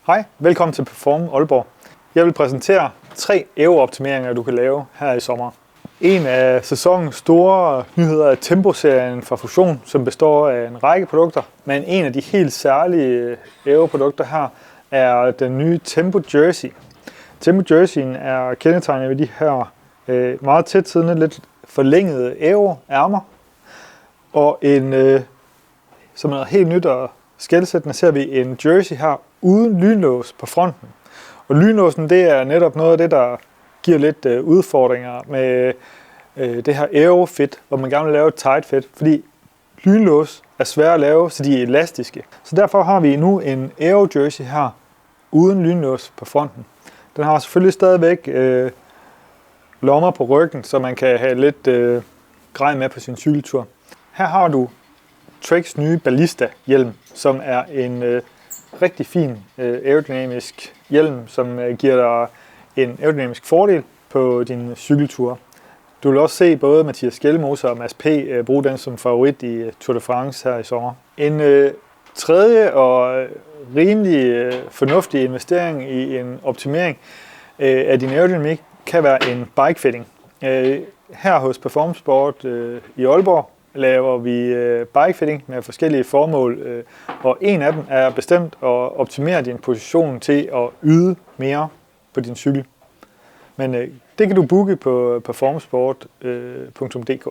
Hej, velkommen til Perform Aalborg. Jeg vil præsentere 3 aero-optimeringer, du kan lave her i sommer. En af sæsonens store nyheder er Tempo-serien fra Fusion, som består af en række produkter. Men en af de helt særlige aero-produkter her er den nye Tempo Jersey. Tempo Jerseyen er kendetegnet ved de her meget tæt siddende, lidt forlængede aero-ærmer. Og som er helt nyt og skelsættende, ser vi en jersey her uden lynlås på fronten. Og lynlåsen, det er netop noget af det, der giver lidt udfordringer med det her aero-fit, hvor man gerne vil lave et tight fit, fordi lynlås er svære at lave, så de er elastiske. Så derfor har vi nu en aero-jersey her uden lynlås på fronten. Den har selvfølgelig stadigvæk lommer på ryggen, så man kan have lidt grej med på sin cykeltur. Her har du Treks nye Ballista-hjelm, som er en rigtig fin aerodynamisk hjelm, som giver dig en aerodynamisk fordel på din cykeltur. Du vil også se både Mathias Skjelmose og Mads P. bruge den som favorit i Tour de France her i sommer. En tredje og rimelig fornuftig investering i en optimering af din aerodynamik kan være en bikefitting. Her hos Perform Sport i Aalborg laver vi bikefitting med forskellige formål, og en af dem er bestemt at optimere din position til at yde mere på din cykel. Men det kan du booke på performsport.dk.